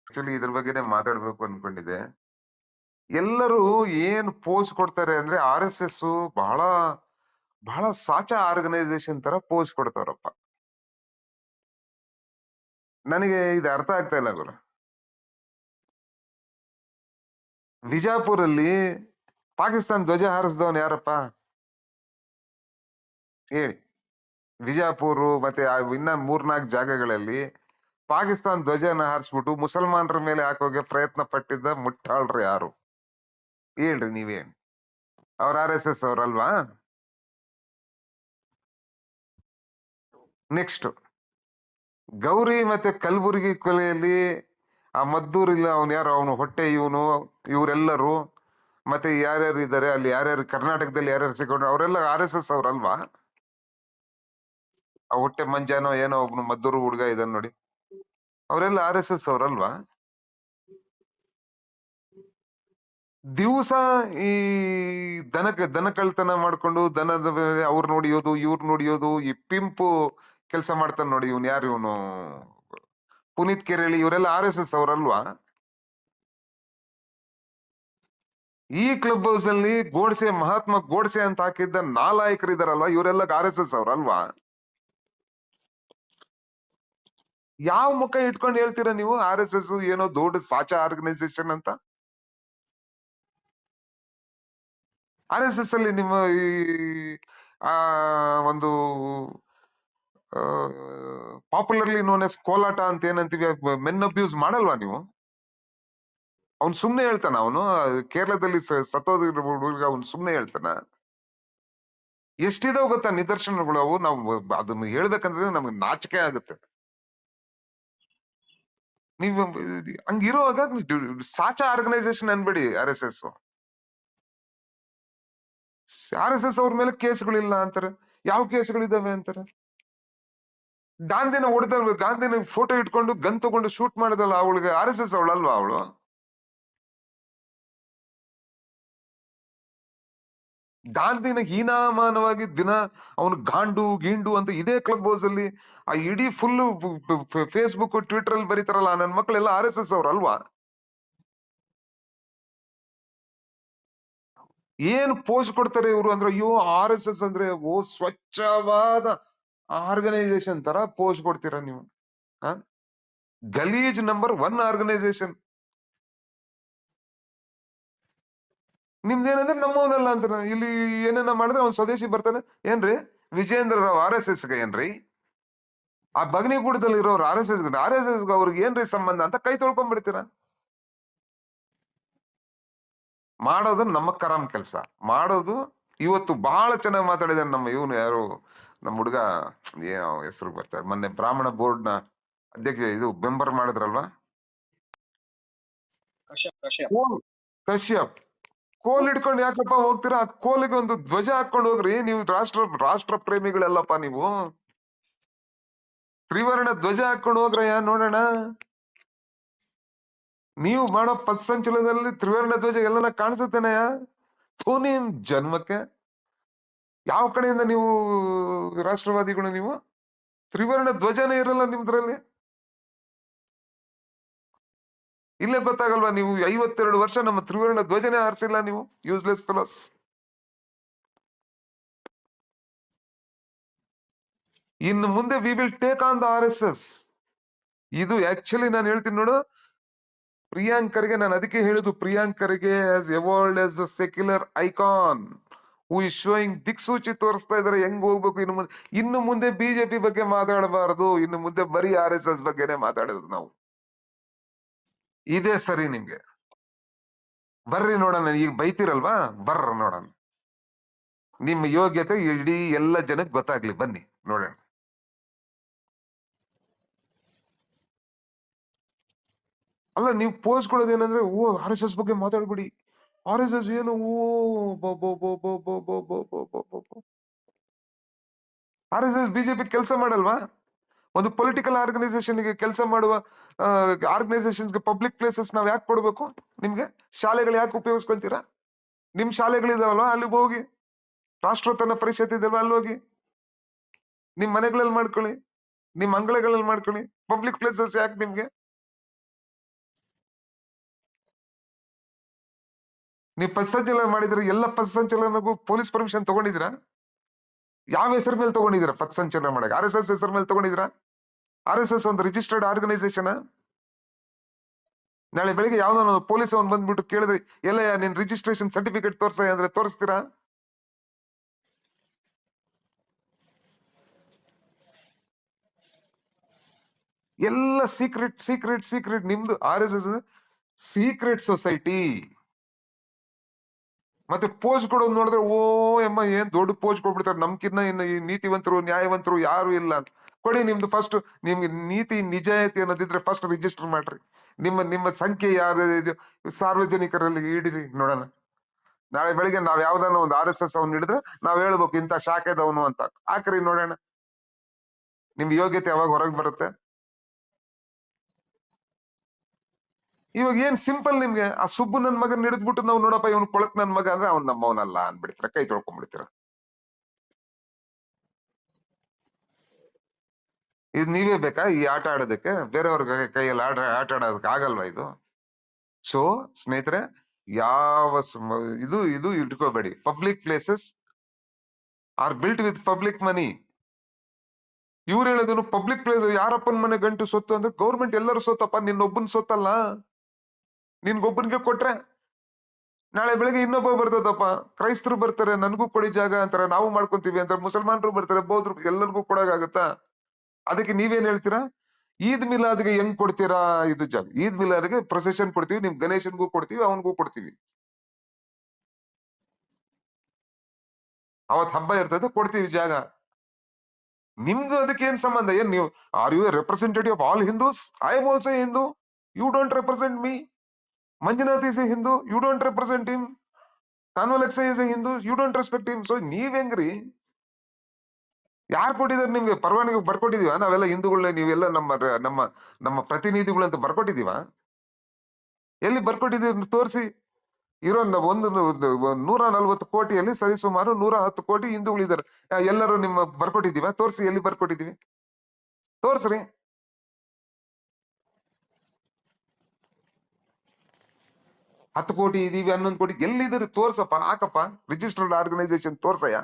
Actually ಇದ್ರ ಬಗ್ಗೆನೇ ಮಾತಾಡ್ಬೇಕು ಅನ್ಕೊಂಡಿದ್ದೆ. ಎಲ್ಲರೂ ಏನ್ ಪೋಸ್ ಕೊಡ್ತಾರೆ ಅಂದ್ರೆ RSS ಬಹಳ ಬಹಳ ಸಾಚಾ ಆರ್ಗನೈಸೇಷನ್ ತರ ಪೋಸ್ ಕೊಡ್ತಾರಪ್ಪ. ನನಗೆ ಇದು ಅರ್ಥ ಆಗ್ತಾ ಇಲ್ಲ ಗುರು. ವಿಜಾಪುರಲ್ಲಿ ಪಾಕಿಸ್ತಾನ ಧ್ವಜ ಹಾರಿಸಿದವನ್ ಯಾರಪ್ಪ ಹೇಳಿ? ವಿಜಾಪುರ ಮತ್ತೆ ಇನ್ನ 3-4 ಜಾಗಗಳಲ್ಲಿ ಪಾಕಿಸ್ತಾನ ಧ್ವಜನ ಹಾರಿಸ್ಬಿಟ್ಟು ಮುಸಲ್ಮಾನರ ಮೇಲೆ ಹಾಕೋಕೆ ಪ್ರಯತ್ನ ಪಟ್ಟಿದ್ದ ಮುಟ್ಟಾಳ್ರು ಯಾರು ಹೇಳ್ರಿ ನೀವೇನ್? ಅವ್ರ RSS ಅವ್ರಲ್ವಾ? ನೆಕ್ಸ್ಟ್ ಗೌರಿ ಮತ್ತೆ ಕಲಬುರ್ಗಿ ಕೊಲೆಯಲ್ಲಿ ಆ ಮದ್ದೂರಿಲ್ಲ ಅವನು ಯಾರು, ಅವನು ಹೊಟ್ಟೆ ಇವನು ಇವರೆಲ್ಲರೂ ಮತ್ತೆ ಯಾರ್ಯಾರು ಇದ್ದಾರೆ ಅಲ್ಲಿ, ಯಾರ್ಯಾರು ಕರ್ನಾಟಕದಲ್ಲಿ ಯಾರ್ಯಾರು ಸಿಕ್ಕೊಂಡ್ರು ಅವರೆಲ್ಲ RSS ಅವ್ರಲ್ವಾ? ಆ ಹೊಟ್ಟೆ ಮಂಜಾನೋ ಏನೋ ಒಬ್ನು ಮದ್ದೂರು ಹುಡುಗ ಇದನ್ ನೋಡಿ, ಅವರೆಲ್ಲ RSS ಅವ್ರಲ್ವಾ? ದಿವಸ ಈ ದನ ಕಳ್ತನ ಮಾಡ್ಕೊಂಡು ದನದ ಅವ್ರು ನೋಡಿಯೋದು ಇವ್ರು ನೋಡಿಯೋದು, ಈ ಪಿಂಪು ಕೆಲಸ ಮಾಡ್ತಾನೆ ನೋಡಿ, ಇವನ್ ಯಾರು ಇವನು ಪುನೀತ್ ಕೆರೆಳಿ, ಇವರೆಲ್ಲ RSS ಅವ್ರಲ್ವಾ? ಈ ಕ್ಲಬ್ ಹೌಸ್ ಅಲ್ಲಿ ಗೋಡ್ಸೆ, ಮಹಾತ್ಮ ಗೋಡ್ಸೆ ಅಂತ ಹಾಕಿದ್ದ ನಾಲಾಯಕರಿದಾರಲ್ವಾ, ಇವರೆಲ್ಲ RSS ಅವ್ರಲ್ವಾ? ಯಾವ ಮುಖ ಇಟ್ಕೊಂಡು ಹೇಳ್ತೀರಾ ನೀವು RSS ಏನೋ ದೊಡ್ಡ ಸಾಚಾ ಆರ್ಗನೈಸೇಷನ್ ಅಂತ? RSS ಅಲ್ಲಿ ನಿಮ್ಮ ಈ ಆ ಒಂದು ಪಾಪ್ಯುಲರ್ಲಿ ನೋನ್ ಎಸ್ ಕೋಲಾಟ ಅಂತ ಏನಂತೀವಿ, ಮೆನ್ ಅಬ್ಯೂಸ್ ಮಾಡಲ್ವಾ ನೀವು? ಅವ್ನು ಸುಮ್ನೆ ಹೇಳ್ತಾನ? ಅವನು ಕೇರಳದಲ್ಲಿ ಸತ್ತೋದ ಹುಡುಗ ಅವ್ನು ಸುಮ್ನೆ ಹೇಳ್ತಾನ? ಎಷ್ಟಿದಾವ್ ಗೊತ್ತಾ ನಿದರ್ಶನಗಳು? ಅವು ನಾವು ಅದನ್ನ ಹೇಳ್ಬೇಕಂದ್ರೆ ನಮ್ಗೆ ನಾಚಿಕೆ ಆಗುತ್ತೆ. ನೀವು ಹಂಗಿರುವಾಗ ಸಾಚಾ ಆರ್ಗನೈಸೇಷನ್ ಅನ್ಬೇಡಿ RSS. RSS ಅವ್ರ ಮೇಲೆ ಕೇಸ್ಗಳಿಲ್ಲ ಅಂತಾರೆ. ಯಾವ ಕೇಸ್ಗಳಿದಾವೆ ಅಂತಾರೆ? ಗಾಂಧಿನ ಹೊಡೆದಲ್ವ, ಗಾಂಧಿನ ಫೋಟೋ ಇಟ್ಕೊಂಡು ಗನ್ ತಗೊಂಡು ಶೂಟ್ ಮಾಡಿದಲ್ಲ, ಅವಳಿಗೆ RSS ಅವಳಲ್ವಾ ಅವಳು? ಗಾಂಧಿನ ಹೀನಾಮಾನವಾಗಿ ದಿನ ಅವನು ಗಾಂಡು ಗೀಂಡು ಅಂತ ಇದೇ ಕ್ಲಬ್ ಹೌಸ್ ಅಲ್ಲಿ ಆ ಇಡೀ ಫುಲ್ ಫೇಸ್ಬುಕ್ ಟ್ವಿಟರ್ ಅಲ್ಲಿ ಬರೀತಾರಲ್ಲ ನನ್ನ ಮಕ್ಕಳೆಲ್ಲ RSS ಅವ್ರಲ್ವಾ? ಏನ್ ಪೋಸ್ಟ್ ಕೊಡ್ತಾರೆ ಇವರು ಅಂದ್ರೆ, ಅಯ್ಯೋ RSS ಅಂದ್ರೆ ಓ ಸ್ವಚ್ಛವಾದ ಆರ್ಗನೈಸೇಷನ್ ತರ ಪೋಸ್ಟ್ ಕೊಡ್ತೀರಾ ನೀವು? ಗಲೀಜ್ ನಂಬರ್ 1 ಆರ್ಗನೈಸೇಷನ್. ನಿಮ್ದೇನಂದ್ರೆ ನಮ್ಮವನಲ್ಲ ಅಂತ ಇಲ್ಲಿ ಏನೇನ ಮಾಡಿದ್ರೆ ಅವ್ನ್ ಸ್ವದೇಶಿ ಬರ್ತಾನೆ. ಏನ್ರಿ ವಿಜೇಂದ್ರ ರಾವ್ RSS ಗೆ ಏನ್ರಿ? ಆ ಬಗನಿಗೂಡದಲ್ಲಿ ಇರೋರು RSS ಅವ್ರಿಗೆ ಏನ್ರಿ ಸಂಬಂಧ ಅಂತ ಕೈ ತೊಳ್ಕೊಂಡ್ಬಿಡ್ತೀರಾ? ಮಾಡೋದು ನಮ್ಮ ಕರಾಮ್ ಕೆಲಸ ಮಾಡೋದು. ಇವತ್ತು ಬಹಳ ಚೆನ್ನಾಗಿ ಮಾತಾಡಿದಾನೆ ನಮ್ಮ ಇವನು ಯಾರು, ನಮ್ಮ ಹುಡುಗ, ಏನೋ ಹೆಸರು ಬರ್ತಾರೆ, ಮೊನ್ನೆ ಬ್ರಾಹ್ಮಣ ಬೋರ್ಡ್ ನ ಅಧ್ಯಕ್ಷ ಇದು ಮೆಂಬರ್ ಮಾಡಿದ್ರಲ್ವಾ, ಕಶ್ಯಪ್. ಕೋಲ್ ಹಿಡ್ಕೊಂಡು ಯಾಕಪ್ಪ ಹೋಗ್ತೀರಾ? ಆ ಕೋಲಿಗೆ ಒಂದು ಧ್ವಜ ಹಾಕೊಂಡು ಹೋಗ್ರಿ. ನೀವು ರಾಷ್ಟ್ರ ಪ್ರೇಮಿಗಳೆಲ್ಲಪ್ಪ ನೀವು. ತ್ರಿವರ್ಣ ಧ್ವಜ ಹಾಕೊಂಡು ಹೋಗ್ರಯ್ಯ ನೋಡೋಣ. ನೀವು ಮಾಡೋ ಪಥಸಂಚಲನದಲ್ಲಿ ತ್ರಿವರ್ಣ ಧ್ವಜ ಎಲ್ಲನ ಕಾಣಿಸುತ್ತೇನೆಯ? ನಿಮ್ ಜನ್ಮಕ್ಕೆ ಯಾವ ಕಡೆಯಿಂದ ನೀವು ರಾಷ್ಟ್ರವಾದಿಗಳು? ನೀವು ತ್ರಿವರ್ಣ ಧ್ವಜನೇ ಇರಲ್ಲ ನಿಮ್ದ್ರಲ್ಲಿ. ಇಲ್ಲೇ ಗೊತ್ತಾಗಲ್ವಾ? ನೀವು 52 ವರ್ಷ ನಮ್ಮ ತ್ರಿವರ್ಣ ಧ್ವಜನೇ ಹಾರಿಸಿಲ್ಲ ನೀವು, ಯೂಸ್ಲೆಸ್ ಫೆಲೋಸ್. ಇನ್ನು ಮುಂದೆ we will take on the RSS. ಇದು ಆಕ್ಚುಲಿ ನಾನು ಹೇಳ್ತೀನಿ ನೋಡು, ಪ್ರಿಯಾಂಕರ್ಗೆ ನಾನು ಅದಕ್ಕೆ ಹೇಳುದು, ಪ್ರಿಯಾಂಕರ್ಗೆ as evolved as a secular icon who is showing ದಿಕ್ಸೂಚಿ ತೋರಿಸ್ತಾ ಇದಾರೆ ಹೆಂಗ್ ಹೋಗ್ಬೇಕು. ಇನ್ನು ಮುಂದೆ ಬಿಜೆಪಿ ಬಗ್ಗೆ ಮಾತಾಡಬಾರದು, ಇನ್ನು ಮುಂದೆ ಬರೀ RSS ಬಗ್ಗೆನೆ ಮಾತಾಡೋದು ನಾವು. ಇದೇ ಸರಿ ನಿಮ್ಗೆ? ಬರ್ರಿ ನೋಡೋಣ. ಈಗ ಬೈತಿರಲ್ವಾ, ಬರ್ರ ನೋಡೋಣ. ನಿಮ್ಮ ಯೋಗ್ಯತೆ ಇಡೀ ಎಲ್ಲ ಜನಕ್ಕೆ ಗೊತ್ತಾಗ್ಲಿ, ಬನ್ನಿ ನೋಡೋಣ. ಅಲ್ಲ, ನೀವು ಪೋಸ್ಟ್ ಕೊಡೋದೇನಂದ್ರೆ, ಓ RSS ಬಗ್ಗೆ ಮಾತಾಡ್ಬಿಡಿ, RSS ಏನು, RSS ಬಿಜೆಪಿ ಕೆಲಸ ಮಾಡಲ್ವಾ? ಒಂದು ಪೊಲಿಟಿಕಲ್ ಆರ್ಗನೈಸೇಷನ್ಗೆ ಕೆಲಸ ಮಾಡುವ ಆರ್ಗನೈಸೇಷನ್ಸ್ಗೆ ಪಬ್ಲಿಕ್ ಪ್ಲೇಸಸ್ ನಾವ್ ಯಾಕೆ ಕೊಡ್ಬೇಕು? ನಿಮ್ಗೆ ಶಾಲೆಗಳು ಯಾಕೆ ಉಪಯೋಗಿಸ್ಕೊಂತೀರಾ? ನಿಮ್ ಶಾಲೆಗಳಿದಾವಲ್ವಾ, ಅಲ್ಲಿಗೆ ಹೋಗಿ. ರಾಷ್ಟ್ರೋತ್ಥಾನ ಪರಿಷತ್ ಇದಲ್ವಾ, ಅಲ್ಲಿ ಹೋಗಿ. ನಿಮ್ ಮನೆಗಳಲ್ಲಿ ಮಾಡ್ಕೊಳ್ಳಿ, ನಿಮ್ ಅಂಗಳಗಳಲ್ಲಿ ಮಾಡ್ಕೊಳ್ಳಿ. ಪಬ್ಲಿಕ್ ಪ್ಲೇಸಸ್ ಯಾಕೆ ನಿಮ್ಗೆ? ನೀವು ಪಥ ಸಂಚಲನ ಮಾಡಿದ್ರೆ ಎಲ್ಲ ಪಥ ಸಂಚಲನಗೂ ಪೊಲೀಸ್ ಪರ್ಮಿಷನ್ ತಗೊಂಡಿದ್ದೀರಾ? ಯಾವ ಹೆಸರು ಮೇಲೆ ತಗೊಂಡಿದ್ದೀರಾ ಪಥ ಸಂಚಲನ ಮಾಡಕ್ಕೆ? RSS ಹೆಸರು ಮೇಲೆ ತಗೊಂಡಿದ್ದೀರಾ? RSS ಒಂದು ರಿಜಿಸ್ಟರ್ಡ್ ಆರ್ಗನೈಸೇಷನ್. ನಾಳೆ ಬೆಳಿಗ್ಗೆ ಯಾವ್ದೋ ಪೊಲೀಸ್ ಅವ್ನು ಬಂದ್ಬಿಟ್ಟು ಕೇಳಿದ್ರೆ ಎಲ್ಲ ನಿನ್ ರಿಜಿಸ್ಟ್ರೇಷನ್ ಸರ್ಟಿಫಿಕೇಟ್ ತೋರ್ಸ ಅಂದ್ರೆ ತೋರಿಸ್ತೀರಾ? ಎಲ್ಲ ಸೀಕ್ರೆಟ್ ಸೀಕ್ರೆಟ್ ಸೀಕ್ರೆಟ್. ನಿಮ್ದು RSS ಸೀಕ್ರೆಟ್ ಸೊಸೈಟಿ. ಮತ್ತೆ ಪೋಸ್ ಕೊಡೋದು ನೋಡಿದ್ರೆ ಓ ಎಮ್ಮ ಏನ್ ದೊಡ್ಡ ಪೋಸ್ ಕೊಡ್ಬಿಡ್ತಾರೆ, ನಮ್ಕಿನ್ನ ಇನ್ನು ಈ ನೀತಿವಂತರು ನ್ಯಾಯವಂತರು ಯಾರು ಇಲ್ಲ ಅಂತ. ಕೊಡಿ ನಿಮ್ದು ಫಸ್ಟ್, ನಿಮ್ಗೆ ನೀತಿ ನಿಜಾಯಿತಿ ಅನ್ನೋದಿದ್ರೆ ಫಸ್ಟ್ ರಿಜಿಸ್ಟರ್ ಮಾಡ್ರಿ. ನಿಮ್ಮ ಸಂಖ್ಯೆ ಯಾರು ಸಾರ್ವಜನಿಕರಲ್ಲಿ ಇಡಿರಿ ನೋಡೋಣ. ನಾಳೆ ಬೆಳಿಗ್ಗೆ ನಾವ್ ಯಾವ್ದಾನ ಒಂದು RSS ಅವ್ನು ಹಿಡಿದ್ರೆ ನಾವ್ ಹೇಳ್ಬೇಕು ಇಂಥ ಶಾಖೆದವನು ಅಂತ. ಹಾಕ್ರಿ ನೋಡೋಣ, ನಿಮ್ ಯೋಗ್ಯತೆ ಯಾವಾಗ ಹೊರಗೆ ಬರುತ್ತೆ. ಇವಾಗ ಏನ್ ಸಿಂಪಲ್, ನಿಮ್ಗೆ ಆ ಸುಬ್ಬು ನನ್ ಮಗನ್ ಹಿಡಿದ್ಬಿಟ್ಟು ನಾವು ನೋಡಪ್ಪ ಇವನು ಕೊಳಕ್ ನನ್ ಮಗ ಅಂದ್ರೆ ಅವ್ನ್ ನಮ್ಮವನಲ್ಲ ಅನ್ಬಿಡ್ತೀರ, ಕೈ ತೊಳ್ಕೊಂಡ್ಬಿಡ್ತೀರ. ಇದು ನೀವೇ ಬೇಕಾ ಈ ಆಟ ಆಡೋದಕ್ಕೆ? ಬೇರೆಯವ್ರ ಕೈಯಲ್ಲಿ ಆಟ ಆಡೋದಕ್ಕೆ ಆಗಲ್ವಾ ಇದು? ಸೊ ಸ್ನೇಹಿತರೆ, ಯಾವ ಇದು ಇದು ಇಟ್ಕೋಬೇಡಿ. Public places are built with public money. ಇವ್ರು ಹೇಳೋದನ್ನು ಪಬ್ಲಿಕ್ ಪ್ಲೇಸ್ ಯಾರಪ್ಪನ ಮನೆ ಗಂಟು ಸೊತ್ತು ಅಂದ್ರೆ ಗೌರ್ಮೆಂಟ್ ಎಲ್ಲರೂ ಸೊತ್ತಪ್ಪ, ನಿನ್ನೊಬ್ಬನ್ ಸೊತ್ತಲ್ಲ. ನಿನ್ಗೊಬ್ಬನ್ಗೆ ಕೊಟ್ರೆ ನಾಳೆ ಬೆಳಗ್ಗೆ ಇನ್ನೊಬ್ಬ ಬರ್ತದಪ್ಪ, ಕ್ರೈಸ್ತರು ಬರ್ತಾರೆ ನನ್ಗೂ ಕೊಡಿ ಜಾಗ ಅಂತಾರೆ, ನಾವು ಮಾಡ್ಕೊಂತೀವಿ ಅಂತಾರೆ, ಮುಸಲ್ಮಾನರು ಬರ್ತಾರೆ, ಬೌದ್ಧರು, ಎಲ್ಲರಿಗೂ ಕೊಡೋಕಾಗತ್ತಾ? ಅದಕ್ಕೆ ನೀವೇನ್ ಹೇಳ್ತೀರಾ? ಈದ್ ಮಿಲಾದ್ಗೆ ಹೆಂಗ್ ಕೊಡ್ತೀರಾ ಇದು ಜಾಗ? ಈದ್ ಮಿಲಾದ್ಗೆ ಪ್ರೊಸೆಷನ್ ಕೊಡ್ತೀವಿ, ನಿಮ್ ಗಣೇಶನ್ಗೂ ಕೊಡ್ತೀವಿ, ಅವನ್ಗೂ ಕೊಡ್ತೀವಿ. ಅವತ್ ಹಬ್ಬ ಇರ್ತದೆ, ಕೊಡ್ತೀವಿ ಜಾಗ. ನಿಮ್ಗೂ ಅದಕ್ಕೆ ಏನ್ ಸಂಬಂಧ? ಏನ್ ನೀವು are you representative of all Hindus? I am also Hindu, you don't represent me. Manjunath is a Hindu, you don't represent him. ಕಾನ್ವಲೆಕ್ಸ is a Hindu, you don't respect him. So ನೀವ್ ಹೆಂಗ್ರಿ? ಯಾರು ಕೊಟ್ಟಿದಾರೆ ನಿಮ್ಗೆ ಪರವಾನಗಿ? ಬರ್ಕೊಟ್ಟಿದೀವ ನಾವೆಲ್ಲ ಹಿಂದೂಗಳೇ, ನೀವೆಲ್ಲ ನಮ್ಮ ನಮ್ಮ ನಮ್ಮ ಪ್ರತಿನಿಧಿಗಳು ಅಂತ ಬರ್ಕೊಟ್ಟಿದೀವ? ಎಲ್ಲಿ ಬರ್ಕೊಟ್ಟಿದೀವಿ ತೋರಿಸಿ. ಇರೋ ಒಂದು 140 ಕೋಟಿಯಲ್ಲಿ ಸರಿಸುಮಾರು 110 ಕೋಟಿ ಹಿಂದೂಗಳಿದ್ದಾರೆ. ಎಲ್ಲರೂ ನಿಮ್ಮ ಬರ್ಕೊಟ್ಟಿದೀವ? ತೋರಿಸಿ, ಎಲ್ಲಿ ಬರ್ಕೊಟ್ಟಿದೀವಿ ತೋರ್ಸ್ರಿ. 10 ಕೋಟಿ ಇದೀವಿ, 11 ಕೋಟಿ ಎಲ್ಲಿದ್ದಾರೆ ತೋರ್ಸಪ್ಪ, ಹಾಕಪ್ಪ ರಿಜಿಸ್ಟರ್ಡ್ ಆರ್ಗನೈಸೇಷನ್ ತೋರ್ಸಯ್ಯ.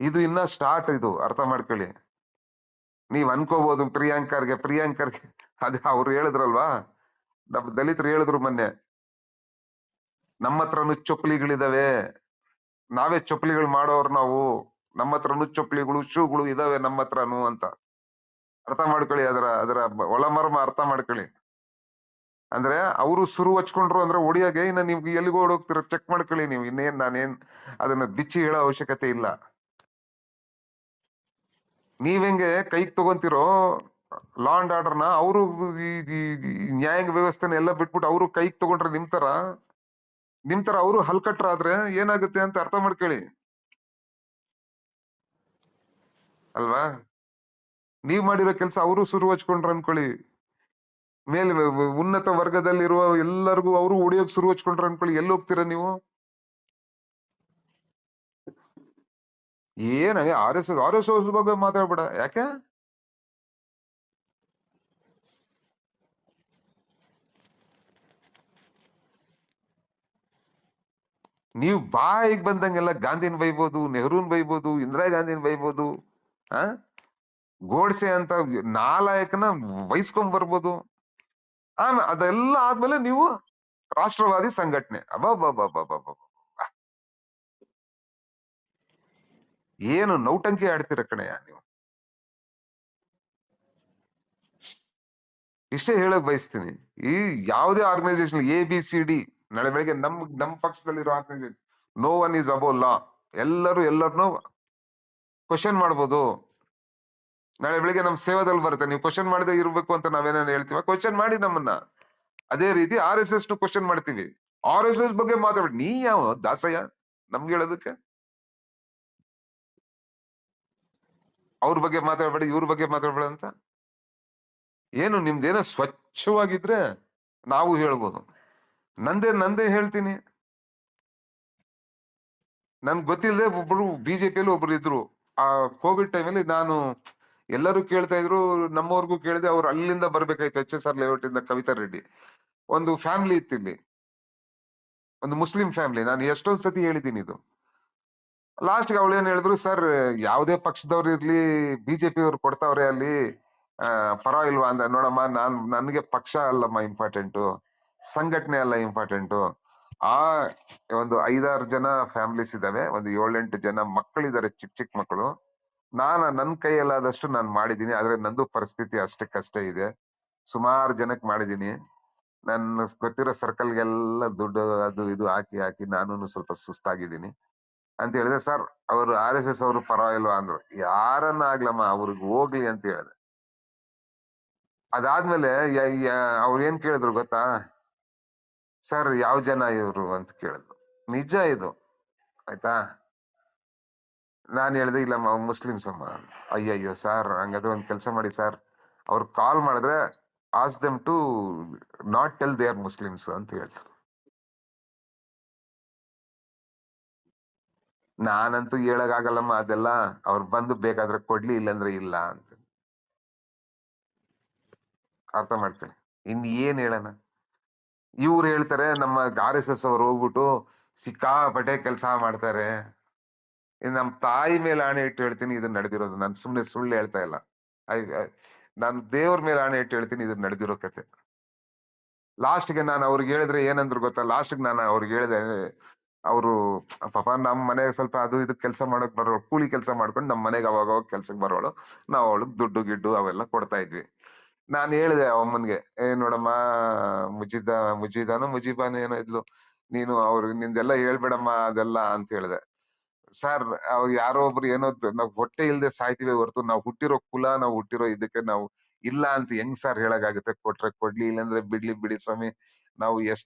ಇದು ಇನ್ನ ಸ್ಟಾರ್ಟ್, ಇದು ಅರ್ಥ ಮಾಡ್ಕೊಳ್ಳಿ. ನೀವ್ ಅನ್ಕೋಬಹುದು ಪ್ರಿಯಾಂಕರ್ಗೆ ಅದೇ ಅವ್ರು ಹೇಳಿದ್ರಲ್ವಾ, ನಮ್ಮ ದಲಿತರು ಹೇಳಿದ್ರು ಮೊನ್ನೆ, ನಮ್ಮ ಹತ್ರನು ಚೊಪ್ಲಿಗಳಿದಾವೆ, ನಾವೇ ಚೊಪ್ಲಿಗಳು ಮಾಡೋರು ನಾವು, ನಮ್ಮ ಹತ್ರನು ಚೊಪ್ಲಿಗಳು ಶೂಗಳು ಇದಾವೆ ನಮ್ಮ ಹತ್ರನು ಅಂತ. ಅರ್ಥ ಮಾಡ್ಕೊಳ್ಳಿ, ಅದರ ಒಳಮರ್ಮ ಅರ್ಥ ಮಾಡ್ಕೊಳ್ಳಿ. ಅಂದ್ರೆ ಅವರು ಸುರು ಹಚ್ಕೊಂಡ್ರು ಅಂದ್ರೆ ಒಡಿಯಾಗೆ, ಇನ್ನ ನೀವು ಎಲ್ಲಿಗೂ ಹೋಗ್ತೀರ ಚೆಕ್ ಮಾಡ್ಕೊಳ್ಳಿ ನೀವು. ಇನ್ನೇನ್ ನಾನೇನ್ ಅದನ್ನ ಬಿಚ್ಚಿ ಹೇಳೋ ಅವಶ್ಯಕತೆ ಇಲ್ಲ. ನೀವೆಂಗೆ ಕೈಗೆ ತಗೊಂತಿರೋ ಲಾ ಅಂಡ್ ಆರ್ಡರ್ನ, ಅವರು ನ್ಯಾಯಾಂಗ ವ್ಯವಸ್ಥೆನ ಎಲ್ಲ ಬಿಟ್ಬಿಟ್ಟು ಅವರು ಕೈಗೆ ತಗೊಂಡ್ರೆ ನಿಮ್ ತರ ಅವರು ಹಲ್ಕಟ್ರಾದ್ರೆ ಏನಾಗುತ್ತೆ ಅಂತ ಅರ್ಥ ಮಾಡ್ಕೊಳ್ಳಿ ಅಲ್ವಾ? ನೀವ್ ಮಾಡಿರೋ ಕೆಲಸ ಅವರು ಶುರು ಹಚ್ಕೊಂಡ್ರ ಅನ್ಕೊಳ್ಳಿ, ಮೇಲೆ ಉನ್ನತ ವರ್ಗದಲ್ಲಿರುವ ಎಲ್ಲರಿಗೂ ಅವರು ಹೊಡಿಯೋಕ್ ಶುರು ಹಚ್ಕೊಂಡ್ರ ಅನ್ಕೊಳ್ಳಿ, ಎಲ್ಲಿ ಹೋಗ್ತೀರಾ ನೀವು? ಏನ RSS ಬಗ್ಗೆ ಮಾತಾಡ್ಬೇಡ. ಯಾಕೆ? ನೀವು ಬಾಯಿಗೆ ಬಂದಂಗೆಲ್ಲ ಗಾಂಧಿನ ಬೈಬೋದು, ನೆಹರೂನ್ ಬೈಬೋದು, ಇಂದಿರಾ ಗಾಂಧಿನ ಬೈಬೋದು, ಆ ಗೋಡ್ಸೆ ಅಂತ ನಾಲಾಯಕನ ವಹಿಸ್ಕೊಂಡ್ ಬರ್ಬೋದು. ಅದೆಲ್ಲ ಆದ್ಮೇಲೆ ನೀವು ರಾಷ್ಟ್ರವಾದಿ ಸಂಘಟನೆ, ಅಬ್ಬಬ್ಬಬ್ಬಬ್ಬಬ್ಬ, ಏನು ನೌಟಂಕಿ ಆಡ್ತೀರ ಕಣಯ್ಯ ನೀವು. ಇಷ್ಟೇ ಹೇಳಕ್ ಬಯಸ್ತೀನಿ, ಈ ಯಾವುದೇ ಆರ್ಗನೈಸೇಷನ್ ABCD, ನಾಳೆ ಬೆಳಗ್ಗೆ ನಮ್ ಪಕ್ಷದಲ್ಲಿರೋ organisation, no one is above law. ಎಲ್ಲರನ್ನೂ ಕ್ವಶನ್ ಮಾಡ್ಬೋದು. ನಾಳೆ ಬೆಳಿಗ್ಗೆ ನಮ್ ಸೇವಾದಲ್ಲಿ ಬರುತ್ತೆ, ನೀವು ಕ್ವಶನ್ ಮಾಡದೆ ಇರ್ಬೇಕು ಅಂತ ನಾವೇನೇನು ಹೇಳ್ತೀವ, ಕ್ವಶನ್ ಮಾಡಿ ನಮ್ಮನ್ನ. ಅದೇ ರೀತಿ RSS ಕ್ವಶನ್ ಮಾಡ್ತೀವಿ. RSS ಬಗ್ಗೆ ಮಾತಾಡ್ಬೇಡಿ. ನೀ ಯಾವ ದಾಸಯ್ಯ ನಮ್ಗೆ ಹೇಳೋದಕ್ಕೆ? ಅವ್ರ ಬಗ್ಗೆ ಮಾತಾಡ್ಬೇಡಿ, ಇವ್ರ ಬಗ್ಗೆ ಮಾತಾಡ್ಬೇಡ ಅಂತ. ಏನು ನಿಮ್ದೇನೋ ಸ್ವಚ್ಛವಾಗಿದ್ರೆ ನಾವು ಹೇಳ್ಬೋದು. ನಂದೇ ಹೇಳ್ತೀನಿ. ನನ್ಗೆ ಗೊತ್ತಿಲ್ಲದೆ ಒಬ್ರು BJPಯಲ್ಲಿ ಒಬ್ರು ಇದ್ರು. ಆ ಕೋವಿಡ್ ಟೈಮಲ್ಲಿ ನಾನು ಎಲ್ಲರೂ ಕೇಳ್ತಾ ಇದ್ರು, ನಮ್ಮವ್ರಿಗೂ ಕೇಳಿದೆ. ಅವ್ರು ಅಲ್ಲಿಂದ ಬರ್ಬೇಕಾಯ್ತು, HSR ಲೇಔಟ್ ಇಂದ ಕವಿತಾ ರೆಡ್ಡಿ. ಒಂದು ಫ್ಯಾಮಿಲಿ ಇತ್ತು ಇಲ್ಲಿ, ಒಂದು ಮುಸ್ಲಿಂ ಫ್ಯಾಮಿಲಿ. ನಾನು ಎಷ್ಟೊಂದ್ ಸತಿ ಹೇಳಿದ್ದೀನಿ ಇದು. ಲಾಸ್ಟ್ ಗೆ ಅವಳು ಏನ್ ಹೇಳಿದ್ರು, ಸರ್ ಯಾವ್ದೇ ಪಕ್ಷದವ್ರು ಇರ್ಲಿ, ಬಿಜೆಪಿ ಅವ್ರು ಕೊಡ್ತಾವ್ರೆ ಅಲ್ಲಿ, ಪರವಾಗಿಲ್ವಾ ಅಂದ. ನೋಡಮ್ಮ, ನನ್ಗೆ ಪಕ್ಷ ಅಲ್ಲಮ್ಮ ಇಂಪಾರ್ಟೆಂಟು, ಸಂಘಟನೆ ಅಲ್ಲ ಇಂಪಾರ್ಟೆಂಟು. ಆ ಒಂದು 5-6 ಜನ ಫ್ಯಾಮಿಲೀಸ್ ಇದಾವೆ, ಒಂದು 7-8 ಜನ ಮಕ್ಕಳಿದ್ದಾರೆ, ಚಿಕ್ಕ ಚಿಕ್ಕ ಮಕ್ಕಳು. ನನ್ ಕೈಯಲ್ಲಾದಷ್ಟು ನಾನು ಮಾಡಿದೀನಿ. ಆದ್ರೆ ನಂದು ಪರಿಸ್ಥಿತಿ ಅಷ್ಟಕ್ಕಷ್ಟೇ ಇದೆ. ಸುಮಾರು ಜನಕ್ಕೆ ಮಾಡಿದೀನಿ. ನನ್ನ ಗೊತ್ತಿರೋ ಸರ್ಕಲ್ಗೆಲ್ಲ ದುಡ್ಡು ಅದು ಇದು ಹಾಕಿ ಹಾಕಿ ನಾನು ಸ್ವಲ್ಪ ಸುಸ್ತಾಗಿದ್ದೀನಿ ಅಂತ ಹೇಳಿದೆ. ಸರ್ ಅವರು RSS ಅವರು ಪರವಾಗಿಲ್ವಾ ಅಂದ್ರು. ಯಾರನ್ನ ಆಗ್ಲಮ್ಮ, ಅವ್ರಿಗೆ ಹೋಗ್ಲಿ ಅಂತ ಹೇಳಿದೆ. ಅದಾದ್ಮೇಲೆ ಅವ್ರು ಏನ್ ಕೇಳಿದ್ರು ಗೊತ್ತಾ, ಸರ್ ಯಾವ ಜನ ಇವ್ರು ಅಂತ ಕೇಳಿದ್ರು. ನಿಜ ಇದು, ಆಯ್ತಾ. ನಾನ್ ಹೇಳ್ದೆ, ಇಲ್ಲಮ್ಮ ಮುಸ್ಲಿಮ್ಸ್ ಅಮ್ಮ. ಅಯ್ಯಯ್ಯೋ ಸರ್, ಹಂಗಾದ್ರೆ ಒಂದ್ ಕೆಲ್ಸ ಮಾಡಿ ಸರ್, ಅವ್ರು ಕಾಲ್ ಮಾಡಿದ್ರೆ ask them to not tell they are Muslims ಅಂತ ಹೇಳ್ತಾರೆ. ನಾನಂತೂ ಹೇಳಕ್ಕಾಗಲ್ಲಮ್ಮ ಅದೆಲ್ಲ. ಅವ್ರು ಬಂದು ಬೇಕಾದ್ರೆ ಕೊಡ್ಲಿ, ಇಲ್ಲಂದ್ರೆ ಇಲ್ಲ ಅಂತ. ಅರ್ಥ ಮಾಡ್ಕೊಳ್ಳಿ. ಇನ್ ಏನ್ ಹೇಳೋಣ. ಇವ್ರು ಹೇಳ್ತಾರೆ, ನಮ್ಮ RSS ಅವ್ರು ಹೋಗ್ಬಿಟ್ಟು ಸಿಕ್ಕಾಪಟ್ಟೆ ಕೆಲಸ ಮಾಡ್ತಾರೆ. ನಮ್ ತಾಯಿ ಮೇಲೆ ಆಣೆ ಇಟ್ಟು ಹೇಳ್ತೀನಿ, ಇದನ್ನ ನಡೆದಿರೋದು. ನಾನು ಸುಮ್ನೆ ಸುಳ್ಳು ಹೇಳ್ತಾ ಇಲ್ಲ. ನಾನು ದೇವ್ರ ಮೇಲೆ ಆಣೆ ಇಟ್ಟು ಹೇಳ್ತೀನಿ, ಇದನ್ನ ನಡೆದಿರೋ ಕತೆ. ಲಾಸ್ಟ್ ಗೆ ನಾನು ಅವ್ರಿಗೆ ಹೇಳಿದ್ರೆ ಏನಂದ್ರು ಗೊತ್ತಾ, ಲಾಸ್ಟ್ ಗೆ ನಾನು ಅವ್ರಿಗೆ ಹೇಳಿದೆ, ಅವರು ಪಾಪ ನಮ್ ಮನೆಗೆ ಸ್ವಲ್ಪ ಅದು ಇದು ಕೆಲಸ ಮಾಡಕ್ ಬರೋಳು, ಕೂಲಿ ಕೆಲಸ ಮಾಡ್ಕೊಂಡು ನಮ್ ಮನೆಗೆ ಅವಾಗ ಕೆಲ್ಸಕ್ಕೆ ಬರೋಳು. ನಾವ್ ಅವಳಿಗೆ ದುಡ್ಡು ಗಿಡ್ಡು ಅವೆಲ್ಲ ಕೊಡ್ತಾ ಇದ್ವಿ. ನಾನ್ ಹೇಳಿದೆ ಅಮ್ಮನ್ಗೆ, ನೋಡಮ್ಮ, ಮುಜೀಬಾನು ಏನೋ ಇದ್ಲು, ನೀನು ಅವ್ರಿಗೆ ನಿಂದೆಲ್ಲ ಹೇಳ್ಬೇಡಮ್ಮ ಅದೆಲ್ಲ ಅಂತ ಹೇಳಿದೆ. ಸರ್ ಅವ್ರು ಯಾರೋ ಒಬ್ರು ಏನೋ ನಾವ್ ಹೊಟ್ಟೆ ಇಲ್ದೆ ಸಾಯ್ತಿವಿ ಹೊರತು, ನಾವ್ ಹುಟ್ಟಿರೋ ಕುಲ, ನಾವ್ ಹುಟ್ಟಿರೋ ಇದಕ್ಕೆ ನಾವು ಇಲ್ಲ ಅಂತ ಹೆಂಗ್ ಸರ್ ಹೇಳಕ್ಕಾಗುತ್ತೆ. ಕೊಟ್ರೆ ಕೊಡ್ಲಿ, ಇಲ್ಲಾಂದ್ರೆ ಬಿಡ್ಲಿ ಬಿಡಿ ಸ್ವಾಮಿ. ನಾವು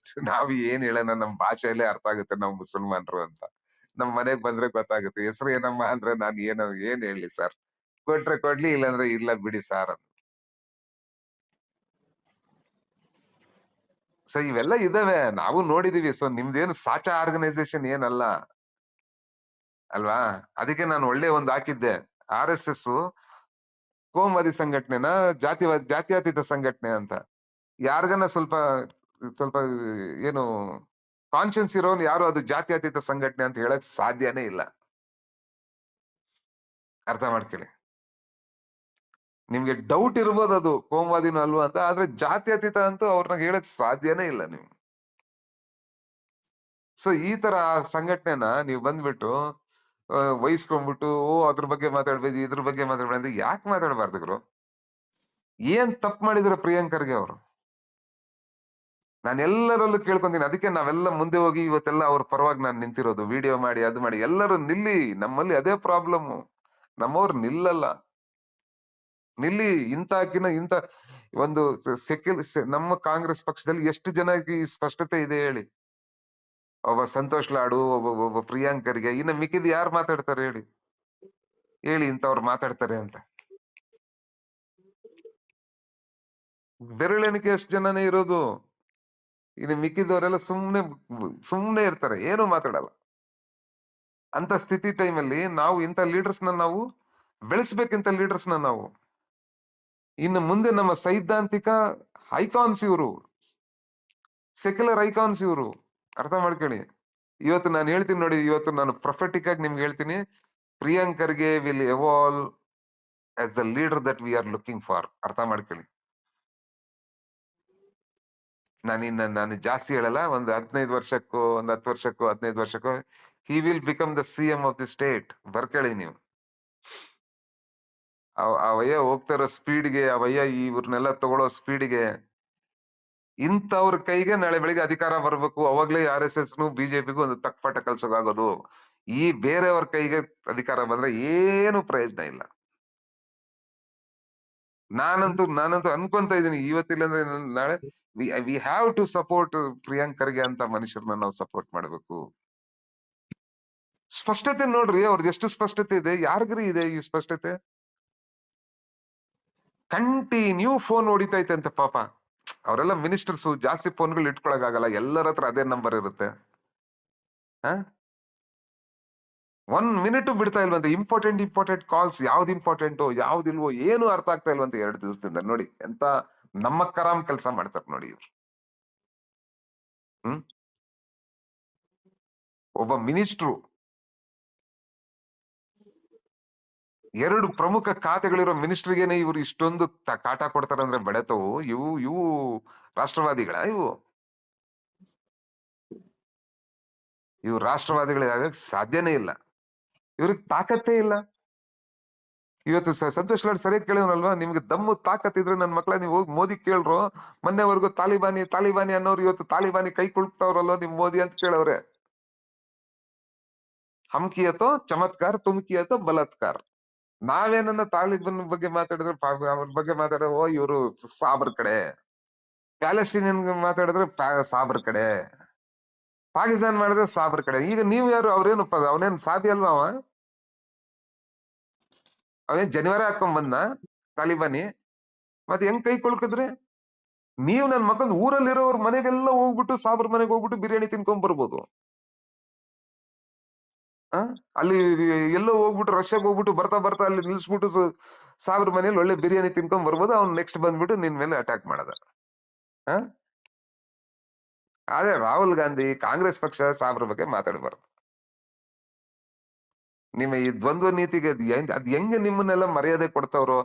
ನಾವ್ ಏನ್ ಹೇಳೋಣ, ನಮ್ ಭಾಷೆಯಲ್ಲೇ ಅರ್ಥ ಆಗುತ್ತೆ ನಾವು ಮುಸಲ್ಮಾನ್ರು ಅಂತ. ನಮ್ ಮನೆಗ್ ಬಂದ್ರೆ ಗೊತ್ತಾಗುತ್ತೆ. ಹೆಸರು ಏನಮ್ಮ ಅಂದ್ರೆ ನಾನ್ ಏನ್ ಹೇಳಿ ಸರ್, ಕೊಟ್ರೆ ಕೊಡ್ಲಿ, ಇಲ್ಲಾಂದ್ರೆ ಇಲ್ಲ ಬಿಡಿ ಸಾರ್ ಅಂತ. ಸೊ ಇವೆಲ್ಲ ಇದಾವೆ, ನಾವು ನೋಡಿದೀವಿ. ಸೊ ನಿಮ್ದೇನು ಸಾಚಾ ಆರ್ಗನೈಸೇಷನ್ ಏನಲ್ಲ ಅಲ್ವಾ. ಅದಕ್ಕೆ ನಾನು ಒಳ್ಳೆ ಒಂದು ಹಾಕಿದ್ದೆ, RSS ಕೋಮುವಾದಿ ಸಂಘಟನೆನ ಜಾತ್ಯತೀತ ಸಂಘಟನೆ ಅಂತ. ಯಾರಿಗನ್ನ ಸ್ವಲ್ಪ ಸ್ವಲ್ಪ ಏನು ಕಾನ್ಶಿಯನ್ಸ್ ಇರೋನ್ ಯಾರು ಅದು ಜಾತ್ಯತೀತ ಸಂಘಟನೆ ಅಂತ ಹೇಳಕ್ ಸಾಧ್ಯನೇ ಇಲ್ಲ. ಅರ್ಥ ಮಾಡ್ಕೊಳ್ಳಿ. ನಿಮ್ಗೆ ಡೌಟ್ ಇರ್ಬೋದು ಅದು ಕೋಮುವಾದಿನೂ ಅಲ್ವಾ ಅಂತ, ಆದ್ರೆ ಜಾತ್ಯತೀತ ಅಂತೂ ಅವ್ರನ್ನ ಹೇಳಕ್ ಸಾಧ್ಯನೇ ಇಲ್ಲ ನೀವು. ಸೊ ಈ ತರ ಸಂಘಟನೆನ ನೀವು ಬಂದ್ಬಿಟ್ಟು ವಹಿಸ್ಕೊಂಡ್ಬಿಟ್ಟು, ಅದ್ರ ಬಗ್ಗೆ ಮಾತಾಡ್ಬೇಕು, ಇದ್ರ ಬಗ್ಗೆ ಮಾತಾಡ್ಬೇಡಿ ಅಂದ್ರೆ ಯಾಕೆ ಮಾತಾಡಬಾರ್ದು ಗುರು? ಏನ್ ತಪ್ಪು ಮಾಡಿದ್ರು ಪ್ರಿಯಾಂಕರ್ಗೆ ಅವರು? ನಾನು ಎಲ್ಲರಲ್ಲೂ ಕೇಳ್ಕೊಂತೀನಿ. ಅದಕ್ಕೆ ನಾವೆಲ್ಲ ಮುಂದೆ ಹೋಗಿ ಇವತ್ತೆಲ್ಲ ಅವ್ರ ಪರವಾಗಿ ನಾನು ನಿಂತಿರೋದು, ವಿಡಿಯೋ ಮಾಡಿ ಅದು ಮಾಡಿ. ಎಲ್ಲರೂ ನಿಲ್ಲಿ, ನಮ್ಮಲ್ಲಿ ಅದೇ ಪ್ರಾಬ್ಲಮ್. ನಮ್ಮವ್ರು ನಿಲ್ಲಲ್ಲ. ನಿಲ್ಲಿ. ಇಂತ ಒಂದು ನಮ್ಮ ಕಾಂಗ್ರೆಸ್ ಪಕ್ಷದಲ್ಲಿ ಎಷ್ಟು ಜನಕ್ಕೆ ಈ ಸ್ಪಷ್ಟತೆ ಇದೆ ಹೇಳಿ? ಒಬ್ಬ ಸಂತೋಷ್ ಲಾಡು, ಒಬ್ಬ ಪ್ರಿಯಾಂಕರ್ಗೆ, ಇನ್ನು ಮಿಕ್ಕಿದ್ ಯಾರು ಮಾತಾಡ್ತಾರೆ ಹೇಳಿ? ಹೇಳಿ ಇಂಥವ್ರು ಮಾತಾಡ್ತಾರೆ ಅಂತ. ಬೆರಳೆಣಿಕೆ ಎಷ್ಟು ಜನನೇ ಇರೋದು. ಇನ್ನು ಮಿಕ್ಕಿದವರೆಲ್ಲ ಸುಮ್ನೆ ಇರ್ತಾರೆ, ಏನು ಮಾತಾಡಲ್ಲ. ಅಂತ ಸ್ಥಿತಿ ಟೈಮಲ್ಲಿ ನಾವು ಇಂಥ ಲೀಡರ್ಸ್ ನಾವು ಬೆಳೆಸ್ಬೇಕಿಂತ ಲೀಡರ್ಸ್ ನಾವು. ಇನ್ನು ಮುಂದೆ ನಮ್ಮ ಸೈದ್ಧಾಂತಿಕ ಐಕಾನ್ಸ್ ಇವರು, ಸೆಕ್ಯುಲರ್ ಐಕಾನ್ಸ್ ಇವರು. ಅರ್ಥ ಮಾಡ್ಕೊಳ್ಳಿ. ಇವತ್ತು ನಾನು ಹೇಳ್ತೀನಿ ನೋಡಿ, ಇವತ್ತು ನಾನು ಪ್ರೊಫೆಟಿಕ್ ಆಗಿ ನಿಮ್ಗೆ ಹೇಳ್ತೀನಿ, ಪ್ರಿಯಾಂಕರ್ಗೆ will evolve as the leader that we are looking for. ಅರ್ಥ ಮಾಡ್ಕೊಳ್ಳಿ. ನಾನು ಜಾಸ್ತಿ ಹೇಳಲ್ಲ, ಒಂದು 15 ವರ್ಷಕ್ಕೋ, ಒಂದು 10 ವರ್ಷಕ್ಕೋ, 15 ವರ್ಷಕ್ಕೋ he will become the CM of the state. ಬರ್ಕೊಳ್ಳಿ ನೀವು. ಅವಯ್ಯ ಹೋಗ್ತಾ ಇರೋ ಸ್ಪೀಡ್ಗೆ, ಅವಯ್ಯ ಇವ್ರನ್ನೆಲ್ಲ ತಗೊಳ್ಳೋ ಸ್ಪೀಡ್ಗೆ, ಇಂಥವ್ರ ಕೈಗೆ ನಾಳೆ ಬೆಳಿಗ್ಗೆ ಅಧಿಕಾರ ಬರ್ಬೇಕು. ಅವಾಗ್ಲೇ RSS BJPಗೂ ಒಂದು ತಕ್ಪಾಠ ಕಲ್ಸೋಕಾಗೋದು. ಈ ಬೇರೆಯವ್ರ ಕೈಗೆ ಅಧಿಕಾರ ಬಂದ್ರೆ ಏನು ಪ್ರಯೋಜನ ಇಲ್ಲ. ನಾನಂತೂ ಅನ್ಕೊಂತ ಇದೀನಿ, ಇವತ್ತಿಲ್ಲಂದ್ರೆ ನಾಳೆ ವಿ ಹ್ಯಾವ್ ಟು ಸಪೋರ್ಟ್ ಪ್ರಿಯಾಂಕರ್ಗೆ ಅಂತ ಮನುಷ್ಯರನ್ನ ನಾವು ಸಪೋರ್ಟ್ ಮಾಡ್ಬೇಕು. ಸ್ಪಷ್ಟತೆ ನೋಡ್ರಿ, ಅವ್ರದ್ದು ಎಷ್ಟು ಸ್ಪಷ್ಟತೆ ಇದೆ. ಯಾರಿಗ್ರಿ ಇದೆ ಈ ಸ್ಪಷ್ಟತೆ? ಕಂಟಿನ್ಯೂ ಫೋನ್ ಹೊಡಿತೈತೆ ಪಾಪ. ಅವರೆಲ್ಲ ಮಿನಿಸ್ಟರ್ಸ್, ಜಾಸ್ತಿ ಫೋನ್ಗಳು ಇಟ್ಕೊಳಕ್ ಆಗಲ್ಲ, ಎಲ್ಲರ ಹತ್ರ ಅದೇ ನಂಬರ್ ಇರುತ್ತೆ. 1 ಮಿನಿಟ್ ಬಿಡ್ತಾ ಇಲ್ವಂತೆ. ಇಂಪಾರ್ಟೆಂಟ್ ಕಾಲ್ಸ್ ಯಾವ್ದು ಇಂಪಾರ್ಟೆಂಟು ಯಾವ್ದಿಲ್ವೋ ಏನು ಅರ್ಥ ಆಗ್ತಾ ಇಲ್ವಂತೆ 2 ದಿವಸದಿಂದ. ನೋಡಿ ಎಂತ ನಮ್ಮ ಕರಾಮ್ ಕೆಲಸ ಮಾಡ್ತಾರೆ ನೋಡಿ ಇವ್ರು. ಹ್ಮ್ ಒಬ್ಬ ಮಿನಿಸ್ಟ್ರು 2 ಪ್ರಮುಖ ಖಾತೆಗಳಿರೋ ಮಿನಿಸ್ಟ್ರಿಗೇನೆ ಇವ್ರು ಇಷ್ಟೊಂದು ಕಾಟ ಕೊಡ್ತಾರಂದ್ರೆ ಬೆಳೆತವು. ಇವು ರಾಷ್ಟ್ರವಾದಿಗಳ ಇವು ರಾಷ್ಟ್ರವಾದಿಗಳಾಗಕ್ ಸಾಧ್ಯನೇ ಇಲ್ಲ. ಇವ್ರಿಗೆ ತಾಕತ್ತೇ ಇಲ್ಲ. ಇವತ್ತು ಸಂತೋಷ್ ಲಾಡ್ ಸರಿಯಾಗಿ ಕೇಳಿವನಲ್ವಾ, ನಿಮ್ಗೆ ದಮ್ಮು ತಾಕತ್ತಿದ್ರೆ ನನ್ ಮಕ್ಳ ನೀವು ಹೋಗಿ ಮೋದಿ ಕೇಳ್ರು. ಮೊನ್ನೆವರೆಗೂ ತಾಲಿಬಾನಿ ಅನ್ನೋರು ಇವತ್ತು ತಾಲಿಬಾನಿ ಕೈ ಕುಳ್ತಾವ್ರಲ್ವ ನಿಮ್ ಮೋದಿ ಅಂತ ಕೇಳವ್ರೆ. ಹಮ್ಕಿಯತೋ ಚಮತ್ಕಾರ, ತುಮ್ಕಿಯತೋ ಬಲಾತ್ಕಾರ. ನಾವೇನನ್ನ ತಾಲಿಬಾನ್ ಬಗ್ಗೆ ಮಾತಾಡಿದ್ರೆ ಅವ್ರ ಬಗ್ಗೆ ಮಾತಾಡಿದ್ರೆ ಓ ಇವರು ಸಾಬ್ರ ಕಡೆ, ಪ್ಯಾಲೆಸ್ಟೀನಿಯನ್ ಮಾತಾಡಿದ್ರೆ ಸಾಬ್ರ ಕಡೆ, ಪಾಕಿಸ್ತಾನ ಮಾಡಿದ್ರೆ ಸಾಬ್ರ ಕಡೆ. ಈಗ ನೀವ್ ಯಾರು? ಅವ್ರೇನು ಅವನೇನ್ ಸಾಧಿ ಅಲ್ವಾ? ಅವನೇನ್ ಜನಿವಾರ ಹಾಕೊಂಡ್ ಬಂದ ತಾಲಿಬಾನಿ? ಮತ್ತೆ ಹೆಂಗ್ ಕೈ ಕೊಳ್ಕಿದ್ರೆ? ನೀವ್ ನನ್ ಮಕ್ಕಳು ಊರಲ್ಲಿರೋರ್ ಮನೆಗೆಲ್ಲ ಹೋಗ್ಬಿಟ್ಟು ಸಾಬ್ರ ಮನೆಗೆ ಹೋಗ್ಬಿಟ್ಟು ಬಿರಿಯಾನಿ ತಿನ್ಕೊಂಡ್ ಬರ್ಬೋದು. ಅಲ್ಲಿ ಎಲ್ಲೋ ಹೋಗ್ಬಿಟ್ಟು ರಷ್ಯಾಗ್ ಹೋಗ್ಬಿಟ್ಟು ಬರ್ತಾ ಅಲ್ಲಿ ನಿಲ್ಸ್ಬಿಟ್ಟು ಸಾಬ್ರ ಮನೇಲಿ ಒಳ್ಳೆ ಬಿರಿಯಾನಿ ತಿನ್ಕೊಂಡ್ ಬರ್ಬೋದು. ಅವ್ನ್ ನೆಕ್ಸ್ಟ್ ಬಂದ್ಬಿಟ್ಟು ನಿನ್ ಮೇಲೆ ಅಟ್ಯಾಕ್ ಮಾಡದ. ಆದ್ರೆ ರಾಹುಲ್ ಗಾಂಧಿ ಕಾಂಗ್ರೆಸ್ ಪಕ್ಷ ಸಾಬ್ರ ಬಗ್ಗೆ ಮಾತಾಡಬಾರ್ದು. ನಿಮ್ಮ ಈ ದ್ವಂದ್ವ ನೀತಿಗೆ ಅದ್ ಹೆಂಗೆ ನಿಮ್ಮನ್ನೆಲ್ಲ ಮರ್ಯಾದೆ ಕೊಡ್ತಾವ್ರೋ,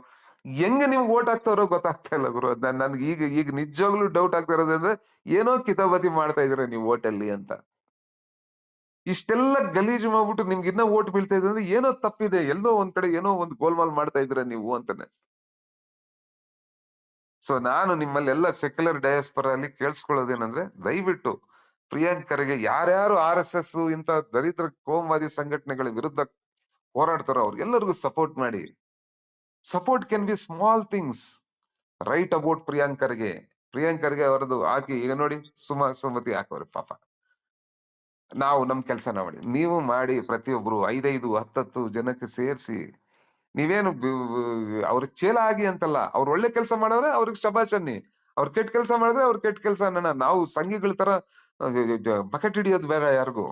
ಹೆಂಗೆ ನಿಮ್ಗೆ ಓಟ್ ಹಾಕ್ತಾವ್ರೋ ಗೊತ್ತಾಗ್ತಾ ಇಲ್ಲ ಗುರು. ನನ್ಗೆ ಈಗ ನಿಜವಾಗ್ಲೂ ಡೌಟ್ ಆಗ್ತಾ ಇರೋದಂದ್ರೆ ಏನೋ ಕಿತಾಬತಿ ಮಾಡ್ತಾ ಇದೀರ ನೀವು ಓಟಲ್ಲಿ ಅಂತ. ಇಷ್ಟೆಲ್ಲ ಗಲೀಜು ಮಾಡ್ಬಿಟ್ಟು ನಿಮ್ಗೆ ಇನ್ನ ಓಟ್ ಬೀಳ್ತಾ ಇದೆ ಅಂದ್ರೆ ಏನೋ ತಪ್ಪಿದೆ. ಎಲ್ಲೋ ಒಂದ್ ಕಡೆ ಏನೋ ಒಂದ್ ಗೋಲ್ಮಾಲ್ ಮಾಡ್ತಾ ಇದ್ರ ನೀವು ಅಂತಾನೆ. ಸೊ ನಾನು ನಿಮ್ಮಲ್ಲೆಲ್ಲ ಸೆಕ್ಯುಲರ್ ಡಯಾಸ್ಪರ ಅಲ್ಲಿ ಕೇಳಿಸ್ಕೊಳ್ಳೋದೇನಂದ್ರೆ, ದಯವಿಟ್ಟು ಪ್ರಿಯಾಂಕ್ ಖರ್ಗೆ ಯಾರ್ಯಾರು RSS ಇಂತ ದರಿದ್ರ ಕೋಮವಾದಿ ಸಂಘಟನೆಗಳ ವಿರುದ್ಧ ಹೋರಾಡ್ತಾರೋ ಅವ್ರಿಗೆಲ್ಲರಿಗೂ ಸಪೋರ್ಟ್ ಮಾಡಿ. Support can be small things. Write about Priyank Kharge ಅವರದು ಹಾಕಿ. ಈಗ ನೋಡಿ ಸುಮತಿ ಹಾಕವ್ರೆ ಪಾಪ. ನಾವು ನಮ್ ಕೆಲಸ ಮಾಡಿ, ನೀವು ಮಾಡಿ. ಪ್ರತಿಯೊಬ್ರು 5-5, 10 ಜನಕ್ಕೆ ಸೇರಿಸಿ ನೀವೇನು ಅವ್ರ ಚೇಲ ಆಗಿ ಅಂತಲ್ಲ. ಅವ್ರು ಒಳ್ಳೆ ಕೆಲಸ ಮಾಡವ್ರೆ ಅವ್ರಿಗೆ ಶಬಾಷ್ ಅನ್ನಿ. ಅವ್ರು ಕೆಟ್ಟ ಕೆಲಸ ಮಾಡಿದ್ರೆ ಅವ್ರ ಕೆಟ್ಟ ಕೆಲಸ ಅನ್ನೋಣ. ನಾವು ಸಂಘಿಗಳ ತರ ಬಕೆಟ್ ಹಿಡಿಯೋದು ಬೇಡ ಯಾರಿಗೂ.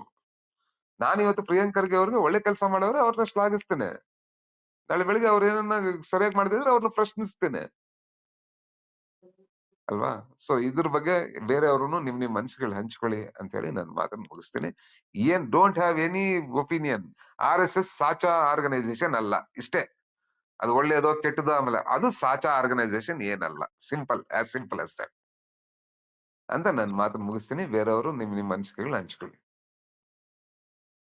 ನಾನಿವತ್ತು ಪ್ರಿಯಾಂಕ್ ಖರ್ಗೆ ಅವ್ರಿಗೆ ಒಳ್ಳೆ ಕೆಲಸ ಮಾಡವ್ರೆ ಅವ್ರನ್ನ ಶ್ಲಾಘಿಸ್ತೇನೆ. ನಾಳೆ ಬೆಳಿಗ್ಗೆ ಅವ್ರ ಏನನ್ನ ಸರಿಯಾಗಿ ಮಾಡಿದ್ರೆ ಅವ್ರನ್ನ ಪ್ರಶ್ನಿಸ್ತೇನೆ ಅಲ್ವಾ? ಸೊ ಇದ್ರ ಬಗ್ಗೆ ಬೇರೆಯವ್ರು ನಿಮ್ ಮನ್ಸುಗಳು ಹಂಚ್ಕೊಳ್ಳಿ ಅಂತ ಹೇಳಿ ನಾನು ಮಾತನ್ನ ಮುಗಿಸ್ತೀನಿ. Don't have any opinion. RSS ಸಾಚಾ ಆರ್ಗನೈಸೇಷನ್ ಅಲ್ಲ, ಇಷ್ಟೇ. ಅದು ಒಳ್ಳೇದೋ ಕೆಟ್ಟದೋ ಆಮೇಲೆ, ಅದು ಸಾಚಾ ಆರ್ಗನೈಸೇಷನ್ ಏನಲ್ಲ. ಸಿಂಪಲ್ ಆಸ್ ದಟ್ ಅಂತ ನಾನು ಮಾತನ್ನ ಮುಗಿಸ್ತೀನಿ. ಬೇರೆಯವರು ನಿಮ್ ಮನ್ಸುಗಳನ್ನ ಹಂಚ್ಕೊಳ್ಳಿ.